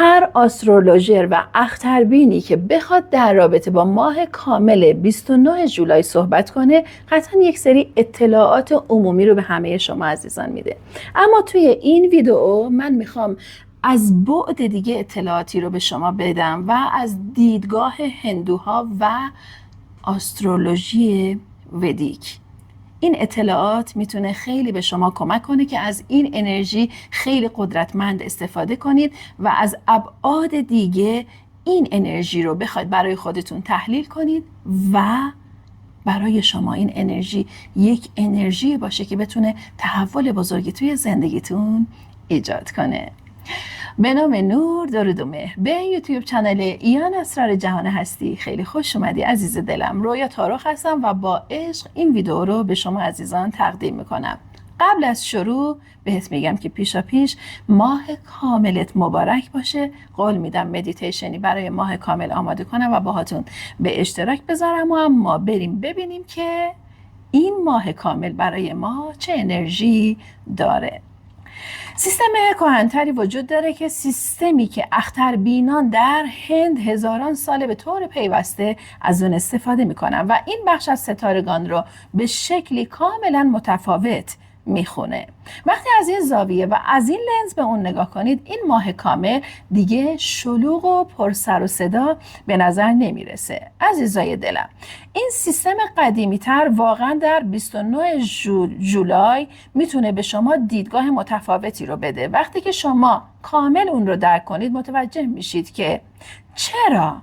هر آسترولوژر و اختربینی که بخواد در رابطه با ماه کامل 29 جولای صحبت کنه قطعا یک سری اطلاعات عمومی رو به همه شما عزیزان میده. اما توی این ویدیو من میخوام از بعد دیگه اطلاعاتی رو به شما بدم و از دیدگاه هندوها و آسترولوژی ودیک. این اطلاعات میتونه خیلی به شما کمک کنه که از این انرژی خیلی قدرتمند استفاده کنید و از ابعاد دیگه این انرژی رو بخواید برای خودتون تحلیل کنید و برای شما این انرژی یک انرژی باشه که بتونه تحول بزرگی توی زندگیتون ایجاد کنه. به نام نور، درود و مهر به یوتیوب چنل ایان اسرار جهان هستی خیلی خوش اومدی عزیز دلم. رویا تاروخ هستم و با عشق این ویدیو رو به شما عزیزان تقدیم میکنم. قبل از شروع بهت میگم که پیشا پیش ماه کاملت مبارک باشه. قول میدم مدیتیشنی برای ماه کامل آماده کنم و باهاتون به اشتراک بذارم و اما بریم ببینیم که این ماه کامل برای ما چه انرژی داره. سیستم کهن‌تری وجود داره که سیستمی که اختربینان در هند هزاران ساله به طور پیوسته از اون استفاده میکنن و این بخش از ستارگان رو به شکلی کاملا متفاوت میخونه. وقتی از این زاویه و از این لنز به اون نگاه کنید این ماه کامل دیگه شلوغ و پر سر و صدا به نظر نمیرسه. عزیزای دلم، این سیستم قدیمی تر واقعا در 29 جولای میتونه به شما دیدگاه متفاوتی رو بده. وقتی که شما کامل اون رو درک کنید متوجه میشید که چرا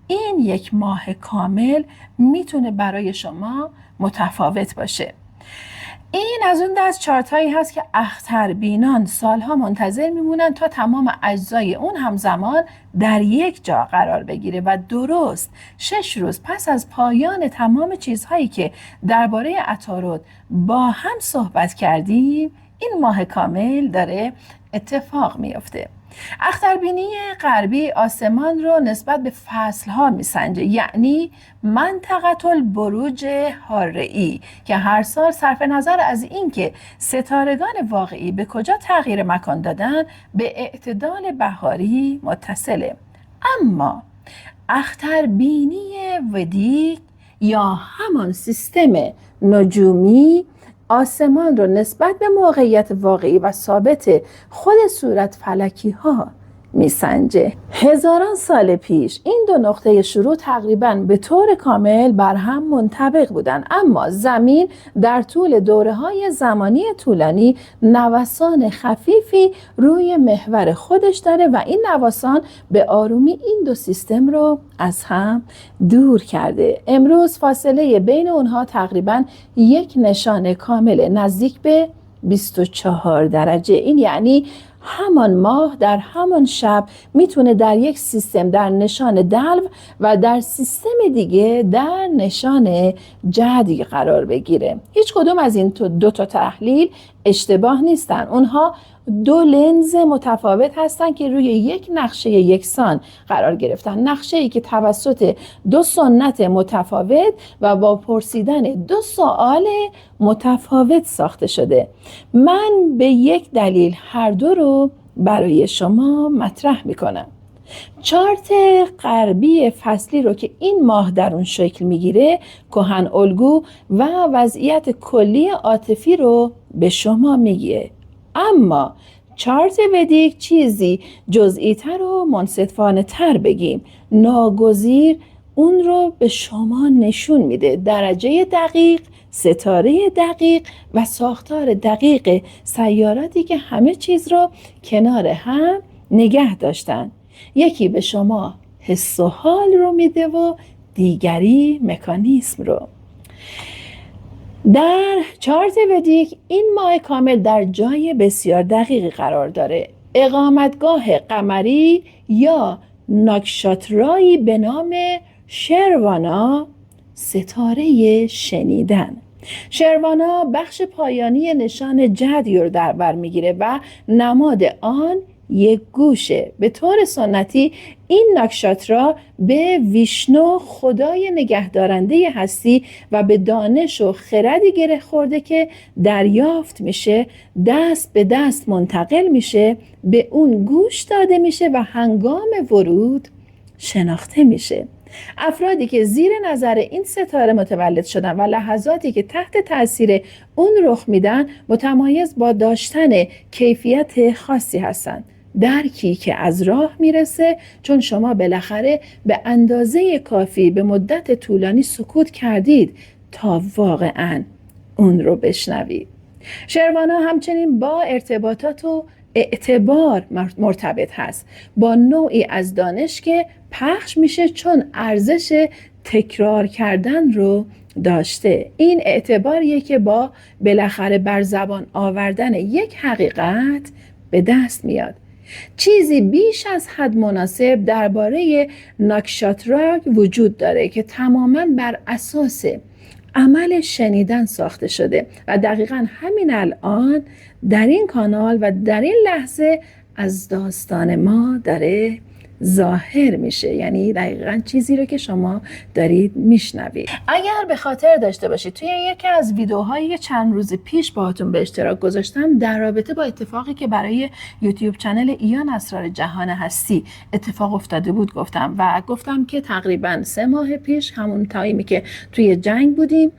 این یک ماه کامل میتونه برای شما متفاوت باشه. این از اون دست چارت هایی هست که اختربینان سالها منتظر میمونن تا تمام اجزای اون همزمان در یک جا قرار بگیره و درست 6 روز پس از پایان تمام چیزهایی که درباره عطارد با هم صحبت کردیم این ماه کامل داره اتفاق میفته. اختربینی غربی آسمان رو نسبت به فصلها میسنجه، یعنی منطقه البروج حاره‌ای که هر سال صرف نظر از اینکه ستارگان واقعی به کجا تغییر مکان دادن به اعتدال بهاری متصله. اما اختربینی ودیک یا همان سیستم نجومی آسمان رو نسبت به موقعیت واقعی و ثابت خود صورت فلکی ها میسنجه. هزاران سال پیش این دو نقطه شروع تقریباً به طور کامل بر هم منطبق بودن، اما زمین در طول دوره‌های زمانی طولانی نوسان خفیفی روی محور خودش داره و این نوسان به آرومی این دو سیستم رو از هم دور کرده. امروز فاصله بین اونها تقریباً یک نشان کامل نزدیک به 24 درجه. این یعنی همان ماه در همان شب میتونه در یک سیستم در نشان دلو و در سیستم دیگه در نشان جدی قرار بگیره. هیچ کدوم از این دو تا تحلیل اشتباه نیستن. اونها دو لنز متفاوت هستن که روی یک نقشه یکسان قرار گرفتن. نقشه‌ای که توسط دو سنت متفاوت و با پرسیدن دو سوال متفاوت ساخته شده. من به یک دلیل هر دو رو برای شما مطرح میکنم. چارت غربی فصلی رو که این ماه در اون شکل میگیره کهن الگو و وضعیت کلی عاطفی رو به شما میگه، اما چارت ودیک چیزی جزئی تر و منصفانه تر بگیم ناگزیر اون رو به شما نشون میده. درجه دقیق، ستاره دقیق و ساختار دقیق سیاراتی که همه چیز رو کنار هم نگه داشتن. یکی به شما حس و حال رو میده و دیگری مکانیسم رو. در چارت ودیک این ماه کامل در جای بسیار دقیقی قرار داره. اقامتگاه قمری یا ناکشاترایی به نام شروانا، ستاره شنیدن. شروانا بخش پایانی نشان جدی رو در بر میگیره و نماد آن یک گوشه. به طور سنتی این ناکشاترا به ویشنو، خدای نگهدارنده هستی و به دانش و خردی گره خورده که دریافت میشه، دست به دست منتقل میشه، به اون گوش داده میشه و هنگام ورود شناخته میشه. افرادی که زیر نظر این ستاره متولد شدن و لحظاتی که تحت تاثیر اون رخ میدن متمایز با داشتن کیفیت خاصی هستن. درکی که از راه میرسه، چون شما بالاخره به اندازه کافی به مدت طولانی سکوت کردید تا واقعاً اون رو بشنوید. شروانا همچنین با ارتباطات و اعتبار مرتبط هست، با نوعی از دانش که پخش میشه چون ارزش تکرار کردن رو داشته. این اعتباریه که با بالاخره بر زبان آوردن یک حقیقت به دست میاد. چیزی بیش از حد مناسب درباره ناکشاترا وجود داره که تماماً بر اساس عمل شنیدن ساخته شده و دقیقاً همین الان در این کانال و در این لحظه از داستان ما داره ظاهر میشه، یعنی دقیقاً چیزی رو که شما دارید میشنوید. اگر به خاطر داشته باشید توی یکی از ویدیوهای چند روز پیش باهاتون به اشتراک گذاشتم در رابطه با اتفاقی که برای یوتیوب چنل ایان اسرار جهان هستی اتفاق افتاده بود، گفتم که تقریباً 3 ماه پیش، همون تایمی که توی جنگ بودیم،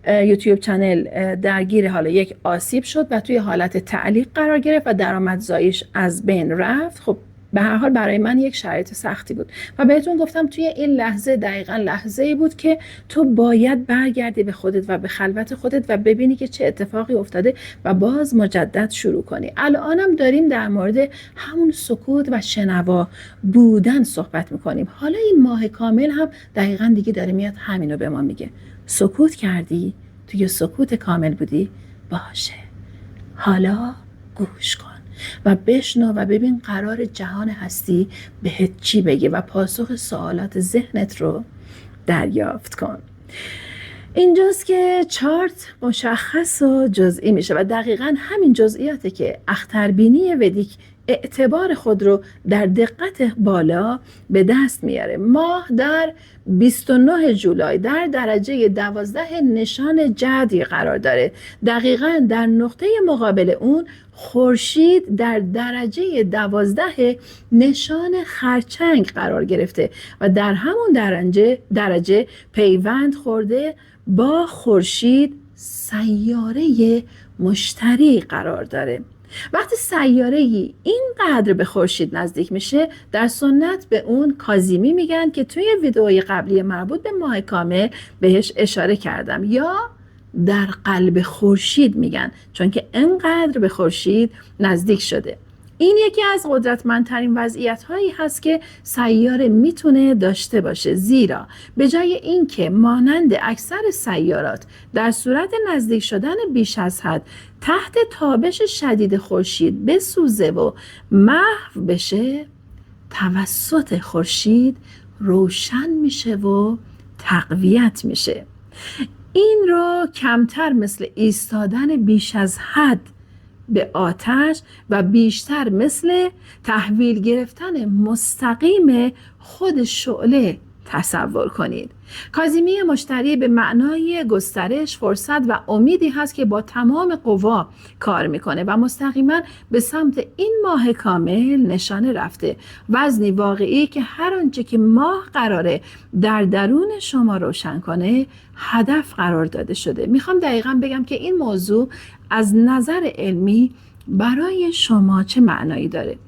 یوتیوب چنل درگیر حالا یک آسیب شد و توی حالت تعلیق قرار گرفت و درآمدزاییش از بین رفت. خب به هر حال برای من یک شرایط سختی بود و بهتون گفتم توی این لحظه دقیقاً لحظه‌ای بود که تو باید برگردی به خودت و به خلوت خودت و ببینی که چه اتفاقی افتاده و باز مجدد شروع کنی. الانم داریم در مورد همون سکوت و شنوا بودن صحبت میکنیم. حالا این ماه کامل هم دقیقاً دیگه داره میاد همینو به ما میگه. سکوت کردی؟ توی سکوت کامل بودی؟ باشه. حالا گوش کن و بشنو و ببین قرار جهان هستی بهت چی بگه و پاسخ سوالات ذهنت رو دریافت کن. اینجاست که چارت مشخص و جزئی میشه و دقیقاً همین جزئیاته که اختربینی ودیک اعتبار خود رو در دقت بالا به دست میاره. ماه در 29 جولای در درجه 12 نشان جدی قرار داره. دقیقاً در نقطه مقابل اون خورشید در درجه 12 نشان خرچنگ قرار گرفته و در همون درجه پیوند خورده با خورشید سیاره مشتری قرار داره. وقتی سیاره‌ای اینقدر به خورشید نزدیک میشه، در سنت به اون کاظیمی میگن که توی ویدئوی قبلی مربوط به ماه کامل بهش اشاره کردم، یا در قلب خورشید میگن، چون که اینقدر به خورشید نزدیک شده. این یکی از قدرتمندترین وضعیت‌هایی هست که سیاره میتونه داشته باشه، زیرا به جای اینکه مانند اکثر سیارات در صورت نزدیک شدن بیش از حد تحت تابش شدید خورشید بسوزه و محو بشه، توسط خورشید روشن میشه و تقویت میشه. این رو کمتر مثل ایستادن بیش از حد به آتش و بیشتر مثل تحویل گرفتن مستقیم خود شعله تصور کنید. کاظیمی مشتری به معنای گسترش، فرصت و امیدی هست که با تمام قوا کار میکنه و مستقیما به سمت این ماه کامل نشانه رفته. وزنی واقعی که هر آنچه که ماه قراره در درون شما روشن کنه هدف قرار داده شده. میخوام دقیقاً بگم که این موضوع از نظر علمی برای شما چه معنایی داره.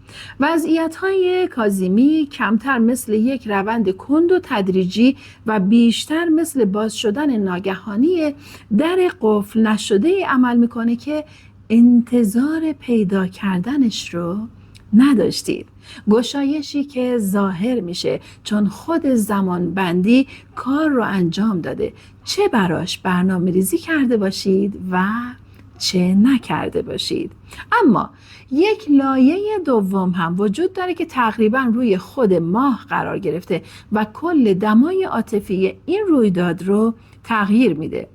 وضعیت‌های کاظیمی کمتر مثل یک روند کند و تدریجی و بیشتر مثل باز شدن ناگهانی در قفل نشده عمل میکنه که انتظار پیدا کردنش رو نداشتید. گشایشی که ظاهر میشه چون خود زمان بندی کار رو انجام داده، چه براش برنامه ریزی کرده باشید و چه نکرده باشید. اما یک لایه دوم هم وجود داره که تقریبا روی خود ماه قرار گرفته و کل دمای عاطفی این رویداد رو تغییر میده.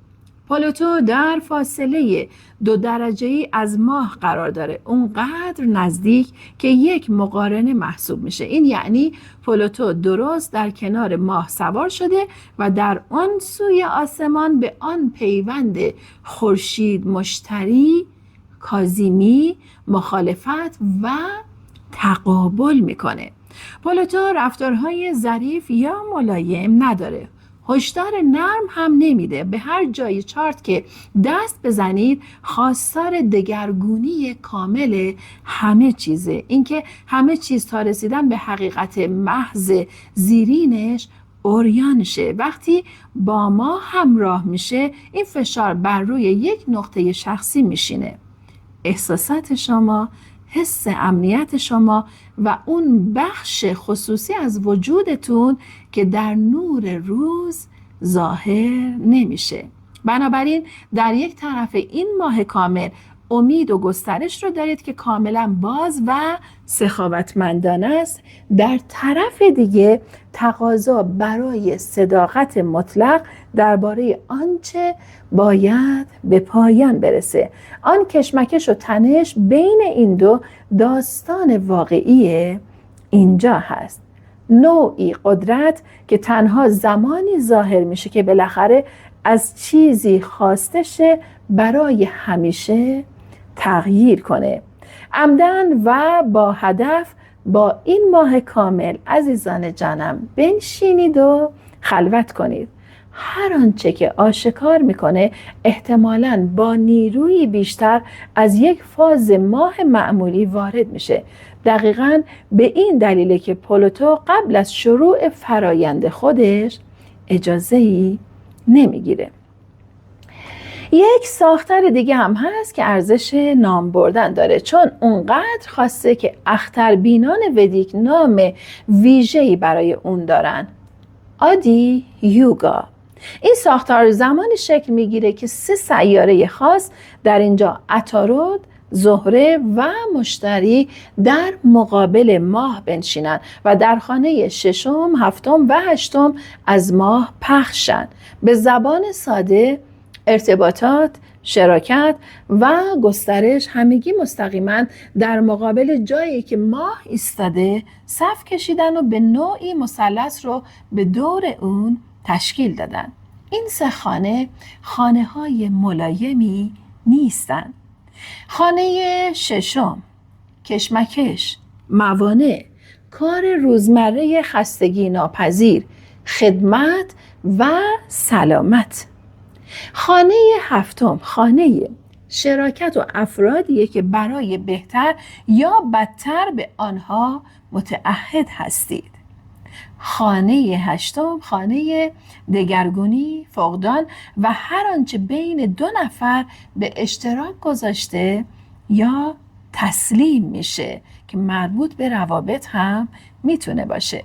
پلوتو در فاصله 2 درجه‌ای از ماه قرار داره، اونقدر نزدیک که یک مقارنه محسوب میشه. این یعنی پلوتو درست در کنار ماه سوار شده و در آن سوی آسمان به آن پیوند خورشید مشتری، کاظمی، مخالفت و تقابل میکنه. پلوتو رفتارهای ظریف یا ملایم نداره، هشدار نرم هم نمیده. به هر جای چارت که دست بزنید خواستار دگرگونی کامل همه چیزه. اینکه همه چیز تا رسیدن به حقیقت محض زیرینش عریان شه. وقتی با ما همراه میشه این فشار بر روی یک نقطه شخصی میشینه. احساسات شما، حس امنیت شما و اون بخش خصوصی از وجودتون که در نور روز ظاهر نمیشه. بنابراین در یک طرف این ماه کامل امید و گسترش رو دارید که کاملا باز و سخاوتمندانه است. در طرف دیگه تقاضا برای صداقت مطلق درباره آنچه باید به پایان برسه. آن کشمکش و تنش بین این دو داستان واقعی اینجا هست. نوعی قدرت که تنها زمانی ظاهر میشه که بالاخره از چیزی خواسته شه برای همیشه تغییر کنه. عمدن و با هدف با این ماه کامل عزیزان جانم بنشینید و خلوت کنید. هر آنچه که آشکار میکنه احتمالاً با نیروی بیشتر از یک فاز ماه معمولی وارد میشه. دقیقاً به این دلیله که پلوتو قبل از شروع فرایند خودش اجازه‌ای نمیگیره. یک ساختار دیگه هم هست که ارزش نام بردن داره، چون اونقدر خاصه که اختربینان ودیک نام ویژه‌ای برای اون دارن، آدی یوگا. این ساختار زمانی شکل میگیره که 3 سیاره خاص در اینجا عطارد، زهره و مشتری در مقابل ماه بنشینن و در خانه 6م، 7م و 8م از ماه پخشن. به زبان ساده ارتباطات، شراکت و گسترش همگی مستقیما در مقابل جایی که ماه ایستاده صف کشیدن و به نوعی مثلث رو به دور اون تشکیل دادن. این 3 خانه‌های ملایمی نیستن. خانه 6م، کشمکش، موانع، کار روزمره خستگی ناپذیر، خدمت و سلامت. خانه 7م، خانه شراکت و افرادیه که برای بهتر یا بدتر به آنها متعهد هستید. خانه 8م، خانه دگرگونی، فقدان و هر آنچه بین 2 نفر به اشتراک گذاشته یا تسلیم میشه که مربوط به روابط هم میتونه باشه.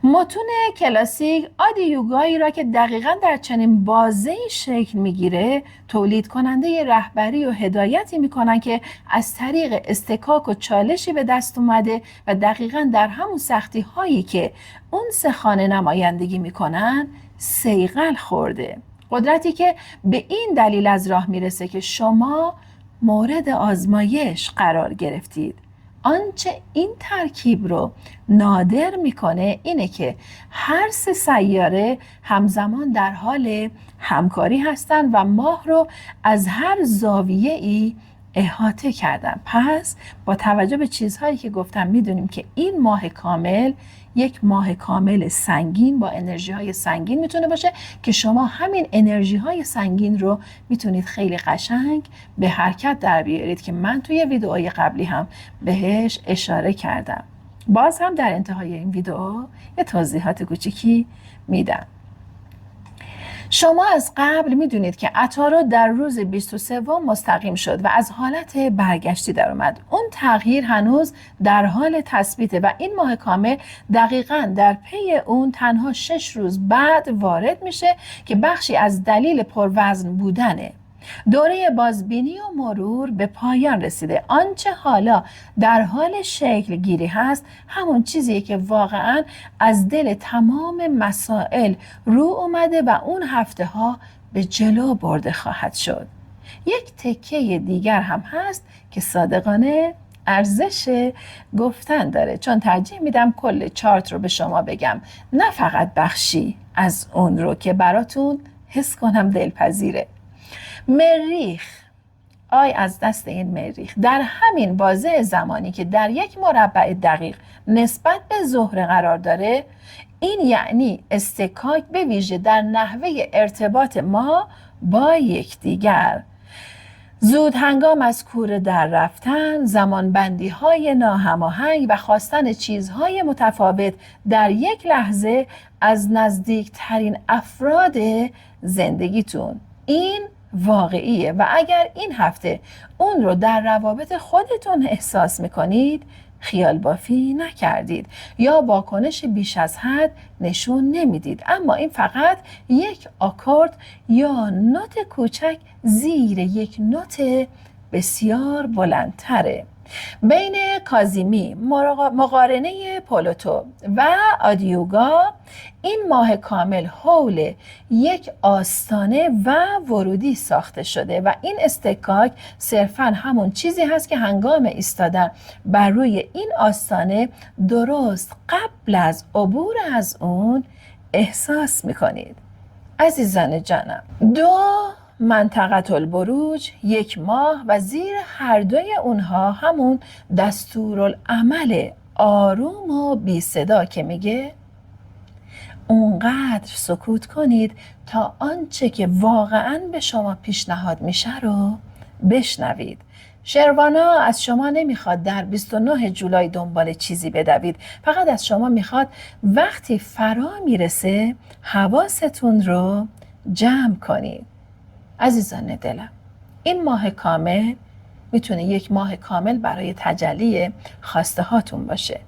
متون کلاسیک آدی یوگایی را که دقیقاً در چنین بازه‌ای شکل میگیره تولید کننده رهبری و هدایتی میکنن که از طریق استکاک و چالشی به دست اومده و دقیقاً در همون سختی هایی که اون 3 خانه نمایندگی میکنن صیقل خورده. قدرتی که به این دلیل از راه میرسه که شما مورد آزمایش قرار گرفتید. آنچه این ترکیب رو نادر میکنه اینه که هر 3 سیاره همزمان در حال همکاری هستن و ماه رو از هر زاویه‌ای احاطه کردن. پس با توجه به چیزهایی که گفتم میدونیم که این ماه کامل یک ماه کامل سنگین با انرژی های سنگین میتونه باشه که شما همین انرژی های سنگین رو میتونید خیلی قشنگ به حرکت در بیارید که من توی ویدئوی قبلی هم بهش اشاره کردم. باز هم در انتهای این ویدئو یه توضیحات کوچیکی میدم. شما از قبل میدونید که عطارد در روز 23 مستقیم شد و از حالت برگشتی در اومد. اون تغییر هنوز در حال تثبیته و این ماه کامل دقیقاً در پی اون تنها 6 روز بعد وارد میشه که بخشی از دلیل پروزن بودنه. دوره بازبینی و مرور به پایان رسیده. آنچه حالا در حال شکل گیری هست همون چیزیه که واقعاً از دل تمام مسائل رو اومده و اون هفته ها به جلو برده خواهد شد. یک تکه دیگر هم هست که صادقانه ارزش گفتن داره، چون ترجیح میدم کل چارت رو به شما بگم، نه فقط بخشی از اون رو که براتون حس کنم دلپذیره. مریخ، آی از دست این مریخ، در همین بازه زمانی که در یک مربع دقیق نسبت به زهره قرار داره، این یعنی استکاک به ویژه در نحوه ارتباط ما با یکدیگر. زود هنگام از کوره در رفتن، زمانبندی های ناهماهنگ و خواستن چیزهای متفاوت در یک لحظه از نزدیکترین افراد زندگیتون. این واقعیه و اگر این هفته اون رو در روابط خودتون احساس میکنید، خیال بافی نکردید یا واکنش بیش از حد نشون نمیدید، اما این فقط یک آکورد یا نوت کوچک زیر یک نوت بسیار بلندتره. بین کاظیمی، مقارنه پلوتو و آدیوگا، این ماه کامل حول یک آستانه و ورودی ساخته شده و این استکاک صرفاً همون چیزی هست که هنگام ایستادن بر روی این آستانه درست قبل از عبور از اون احساس میکنید. عزیزان جانم، منطقه البروج، یک ماه و زیر هر دوی اونها همون دستورالعمل آروم و بی صدا که میگه اونقدر سکوت کنید تا آنچه که واقعاً به شما پیشنهاد میشه رو بشنوید. شروانا از شما نمیخواد در 29 جولای دنبال چیزی بدوید، فقط از شما میخواد وقتی فرا میرسه حواستون رو جمع کنید. عزیزان دلم، این ماه کامل میتونه یک ماه کامل برای تجلی خواسته هاتون باشه.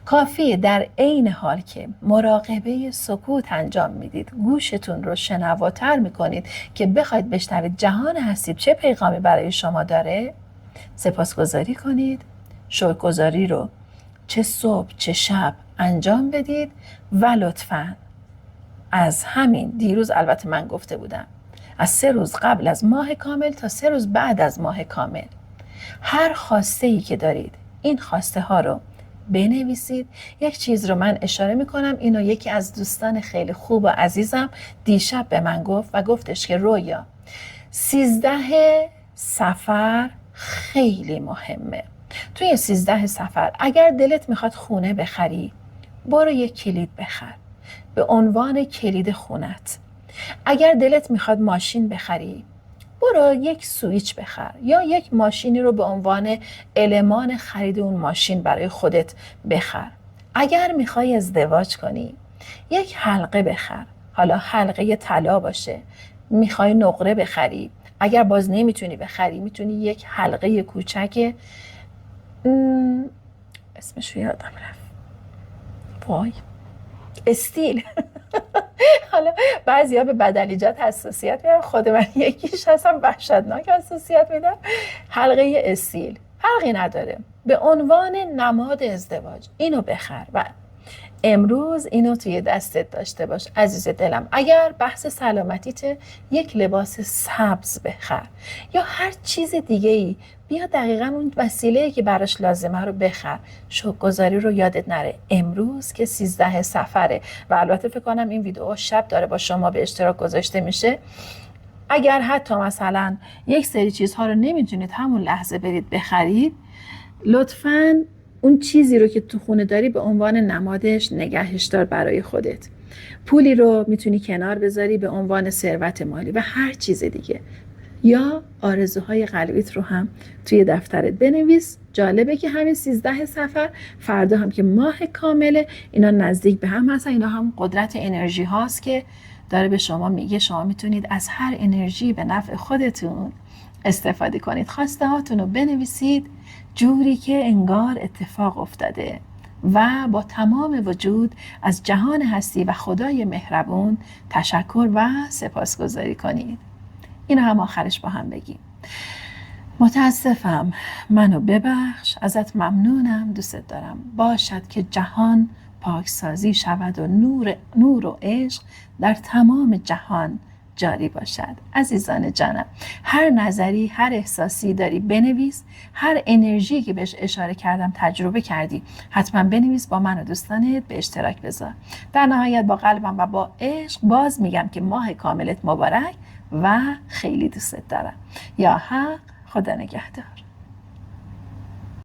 کافیه در عین حال که مراقبه سکوت انجام میدید، گوشتون رو شنواتر میکنید که بخواید بشنوید جهان هستی چه پیغامی برای شما داره. سپاسگزاری کنید، شکرگزاری رو چه صبح چه شب انجام بدید و لطفاً از همین دیروز، البته من گفته بودم از 3 روز قبل از ماه کامل تا 3 روز بعد از ماه کامل، هر خواسته‌ای که دارید این خواسته ها رو بنویسید. یک چیز رو من اشاره میکنم، اینو یکی از دوستان خیلی خوب و عزیزم دیشب به من گفت و گفتش که رویا 13 صفر خیلی مهمه. توی 13 صفر اگر دلت میخواد خونه بخری، برو یک کلید بخر به عنوان کلید خونت. اگر دلت میخواد ماشین بخری، برو یک سویچ بخر یا یک ماشینی رو به عنوان المان خرید اون ماشین برای خودت بخر. اگر میخوای ازدواج کنی، یک حلقه بخر، حالا حلقه طلا باشه. میخوای نقره بخری، اگر باز نمیتونی بخری، میتونی یک حلقه کوچک اسمشو یادم رفت، وای، استیل. حالا بعضیا به بدلیجات حساسیت میدن، خود من یکیش هستم وحشتناک حساسیت میدم. حلقه استیل فرقی نداره، به عنوان نماد ازدواج اینو بخر و امروز اینو توی دستت داشته باش. عزیز دلم، اگر بحث سلامتیت، یک لباس سبز بخر یا هر چیز دیگه ای، بیا دقیقاً اون وسیله‌ای که براش لازمه رو بخر. شکرگزاری رو یادت نره. امروز که 13 صفره و البته فکر کنم این ویدیو شب داره با شما به اشتراک گذاشته میشه. اگر حتی مثلا یک سری چیزها رو نمیتونید همون لحظه برید بخرید، لطفاً اون چیزی رو که تو خونه داری به عنوان نمادش نگهش دار برای خودت. پولی رو میتونی کنار بذاری به عنوان ثروت مالی و هر چیز دیگه، یا آرزوهای قلبیت رو هم توی دفترت بنویس. جالبه که همین 13 صفر، فردا هم که ماه کامله، اینا نزدیک به هم هستن. اینا هم قدرت انرژی هاست که داره به شما میگه شما میتونید از هر انرژی به نفع خودتون استفاده کنید. خواسته هاتون رو بنویسید جوری که انگار اتفاق افتاده و با تمام وجود از جهان هستی و خدای مهربون تشکر و سپاسگزاری کنید. اینو هم آخرش با هم بگیم. متاسفم، منو ببخش، ازت ممنونم، دوست دارم. باشد که جهان پاکسازی شود و نور و عشق در تمام جهان جاری باشد. عزیزان جانم، هر نظری، هر احساسی داری بنویس. هر انرژی که بهش اشاره کردم تجربه کردی، حتما بنویس، با من و دوستانت به اشتراک بذار. در نهایت با قلبم و با عشق باز میگم که ماه کاملت مبارک و خیلی دوستت دارم. یا حق، خدا نگهدار.